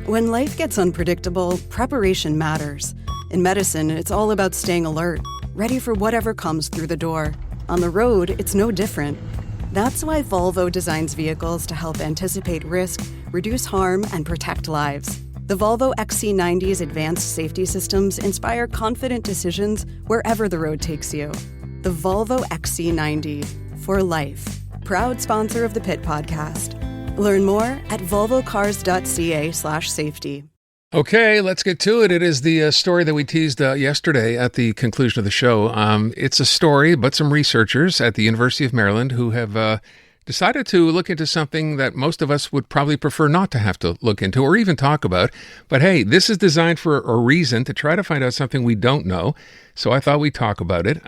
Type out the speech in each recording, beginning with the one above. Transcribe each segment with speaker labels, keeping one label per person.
Speaker 1: When life gets unpredictable, preparation matters. In medicine, it's all about staying alert, ready for whatever comes through the door. On the road, it's no different. That's why Volvo designs vehicles to help anticipate risk, reduce harm, and protect lives. The Volvo XC90's advanced safety systems inspire confident decisions wherever the road takes you. The Volvo XC90, for life. Proud sponsor of the Pit Podcast. Learn more at volvocars.ca/safety.
Speaker 2: Okay, let's get to it. It is the story that we teased yesterday at the conclusion of the show. It's a story, but some researchers at the University of Maryland who have decided to look into something that most of us would probably prefer not to have to look into or even talk about. But hey, this is designed for a reason, to try to find out something we don't know. So I thought we'd talk about it.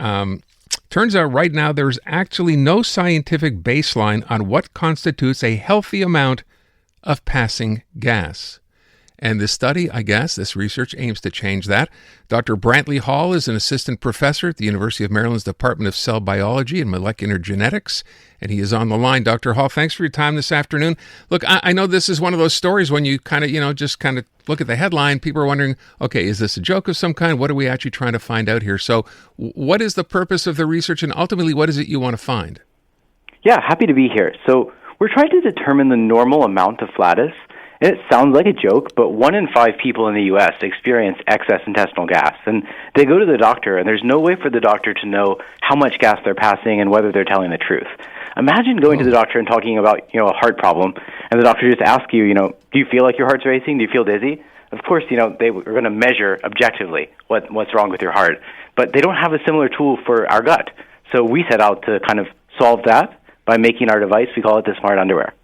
Speaker 2: Turns out right now there's actually no scientific baseline on what constitutes a healthy amount of passing gas. And this study, this research aims to change that. Dr. Brantley Hall is an assistant professor at the University of Maryland's Department of Cell Biology and Molecular Genetics, and he is on the line. Dr. Hall, thanks for your time this afternoon. Look, I know this is one of those stories when you kind of look at the headline, people are wondering, okay, is this a joke of some kind? What are we actually trying to find out here? So what is the purpose of the research, and ultimately, what is it you want to find?
Speaker 3: Yeah, happy to be here. So we're trying to determine the normal amount of flatus. And it sounds like a joke, but 1 in 5 people in the U.S. experience excess intestinal gas. And they go to the doctor, and there's no way for the doctor to know how much gas they're passing and whether they're telling the truth. Imagine going to the doctor and talking about, a heart problem, and the doctor just asks you, do you feel like your heart's racing? Do you feel dizzy? Of course, they are going to measure objectively what's wrong with your heart. But they don't have a similar tool for our gut. So we set out to kind of solve that by making our device. We call it the smart underwear.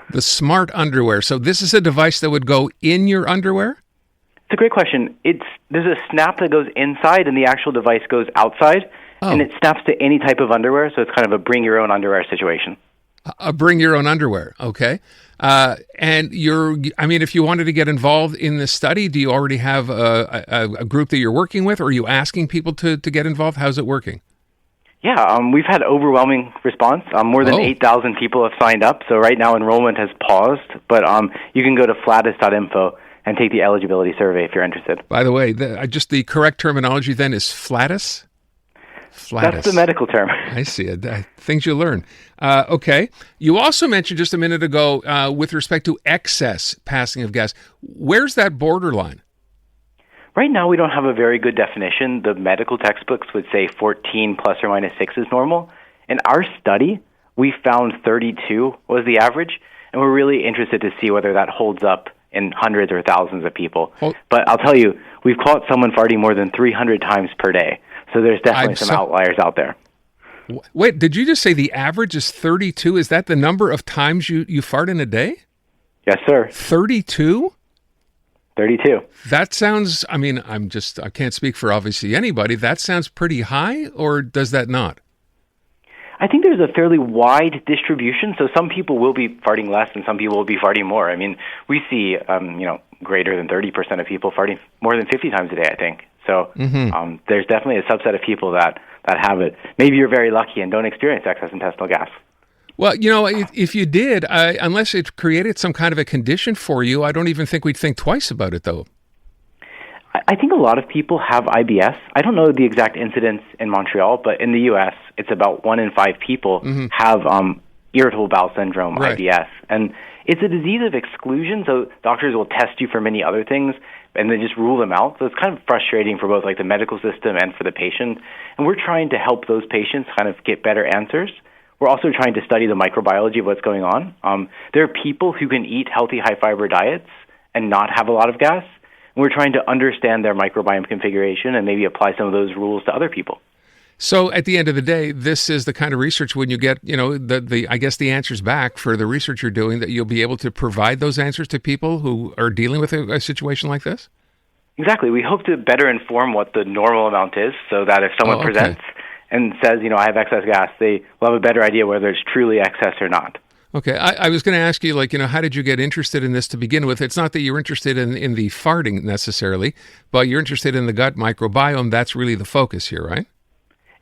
Speaker 2: The smart underwear. So this is a device that would go in your underwear?
Speaker 3: It's a great question. There's a snap that goes inside, and the actual device goes outside, and it snaps to any type of underwear, so it's kind of a bring-your-own-underwear situation.
Speaker 2: A bring-your-own-underwear, okay. And if you wanted to get involved in this study, do you already have a group that you're working with, or are you asking people to get involved? How's it working?
Speaker 3: Yeah, we've had overwhelming response. More than 8,000 people have signed up, so right now enrollment has paused, but you can go to flatus.info and take the eligibility survey if you're interested.
Speaker 2: By the way, just the correct terminology then is flatus? Flatus.
Speaker 3: That's the medical term.
Speaker 2: I see it. Things you learn. Okay. You also mentioned just a minute ago with respect to excess passing of gas. Where's that borderline?
Speaker 3: Right now, we don't have a very good definition. The medical textbooks would say 14 plus or minus 6 is normal. In our study, we found 32 was the average, and we're really interested to see whether that holds up in hundreds or thousands of people. But I'll tell you, we've caught someone farting more than 300 times per day, so there's definitely some outliers out there.
Speaker 2: Wait, did you just say the average is 32? Is that the number of times you fart in a day?
Speaker 3: Yes, sir.
Speaker 2: 32?
Speaker 3: 32.
Speaker 2: That sounds, I can't speak for obviously anybody. That sounds pretty high, or does that not?
Speaker 3: I think there's a fairly wide distribution. So some people will be farting less and some people will be farting more. We see, greater than 30% of people farting more than 50 times a day, I think. So there's definitely a subset of people that have it. Maybe you're very lucky and don't experience excess intestinal gas.
Speaker 2: Well, if you did, unless it created some kind of a condition for you, I don't even think we'd think twice about it, though.
Speaker 3: I think a lot of people have IBS. I don't know the exact incidence in Montreal, but in the U.S., it's about 1 in 5 people have irritable bowel syndrome, right. IBS. And it's a disease of exclusion, so doctors will test you for many other things, and they just rule them out. So it's kind of frustrating for both the medical system and for the patient. And we're trying to help those patients kind of get better answers. We're also trying to study the microbiology of what's going on. There are people who can eat healthy, high-fiber diets and not have a lot of gas. And we're trying to understand their microbiome configuration and maybe apply some of those rules to other people.
Speaker 2: So at the end of the day, this is the kind of research when you get, the answers back for the research you're doing, that you'll be able to provide those answers to people who are dealing with a situation like this?
Speaker 3: Exactly. We hope to better inform what the normal amount is so that if someone presents and says, I have excess gas, they will have a better idea whether it's truly excess or not.
Speaker 2: Okay. I was going to ask you, how did you get interested in this to begin with? It's not that you're interested in the farting necessarily, but you're interested in the gut microbiome. That's really the focus here, right?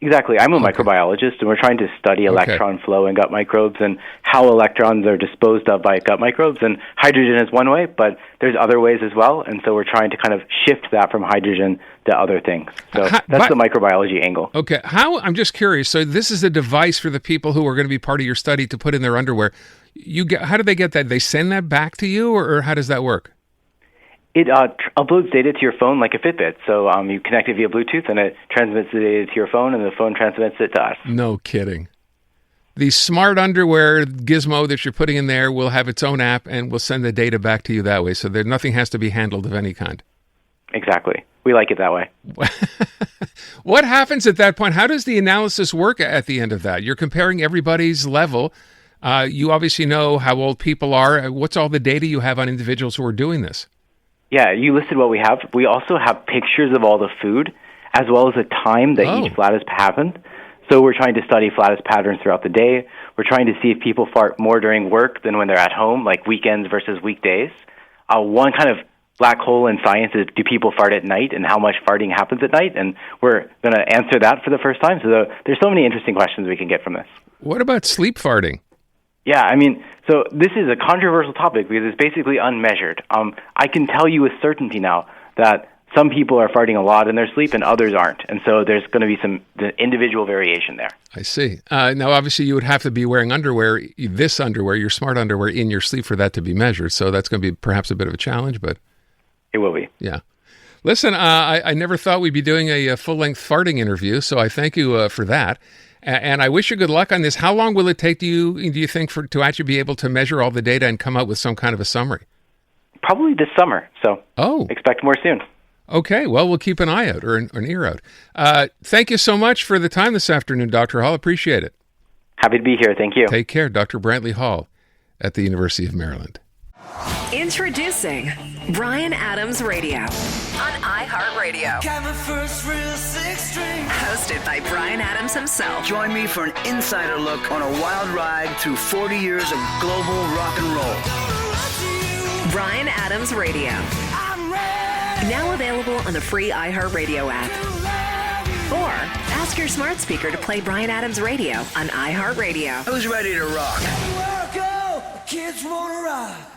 Speaker 3: Exactly. I'm a microbiologist, and we're trying to study electron flow in gut microbes and how electrons are disposed of by gut microbes. And hydrogen is one way, but there's other ways as well. And so we're trying to kind of shift that from hydrogen to other things. So that's the microbiology angle.
Speaker 2: Okay. I'm just curious. So this is a device for the people who are going to be part of your study to put in their underwear. How do they get that? They send that back to you, or how does that work?
Speaker 3: It uploads data to your phone like a Fitbit. So you connect it via Bluetooth, and it transmits the data to your phone, and the phone transmits it to us.
Speaker 2: No kidding. The smart underwear gizmo that you're putting in there will have its own app and will send the data back to you that way. So nothing has to be handled of any kind.
Speaker 3: Exactly. We like it that way.
Speaker 2: What happens at that point? How does the analysis work at the end of that? You're comparing everybody's level. You obviously know how old people are. What's all the data you have on individuals who are doing this?
Speaker 3: Yeah, you listed what we have. We also have pictures of all the food, as well as the time that each flatus happened. So we're trying to study flatus patterns throughout the day. We're trying to see if people fart more during work than when they're at home, like weekends versus weekdays. One kind of black hole in science is, do people fart at night, and how much farting happens at night? And we're going to answer that for the first time. So there's so many interesting questions we can get from this.
Speaker 2: What about sleep farting?
Speaker 3: Yeah, I mean, so this is a controversial topic because it's basically unmeasured. I can tell you with certainty now that some people are farting a lot in their sleep and others aren't. And so there's going to be some individual variation there.
Speaker 2: I see. Now, obviously, you would have to be wearing underwear, your smart underwear, in your sleep for that to be measured. So that's going to be perhaps a bit of a challenge, but...
Speaker 3: It will be.
Speaker 2: Yeah. Listen, I never thought we'd be doing a full-length farting interview, so I thank you for that. And I wish you good luck on this. How long will it take do you think, to actually be able to measure all the data and come up with some kind of a summary?
Speaker 3: Probably this summer, so expect more soon.
Speaker 2: Okay, well, we'll keep an eye out, or an ear out. Thank you so much for the time this afternoon, Dr. Hall. Appreciate it.
Speaker 3: Happy to be here. Thank you.
Speaker 2: Take care. Dr. Brantley Hall at the University of Maryland.
Speaker 4: Introducing Bryan Adams Radio on iHeartRadio. Hosted by Bryan Adams himself.
Speaker 5: Join me for an insider look on a wild ride through 40 years of global rock and roll.
Speaker 4: Bryan Adams Radio. Now available on the free iHeartRadio app. Or ask your smart speaker to play Bryan Adams Radio on iHeartRadio.
Speaker 5: Who's ready to rock?
Speaker 6: Kids wanna rock.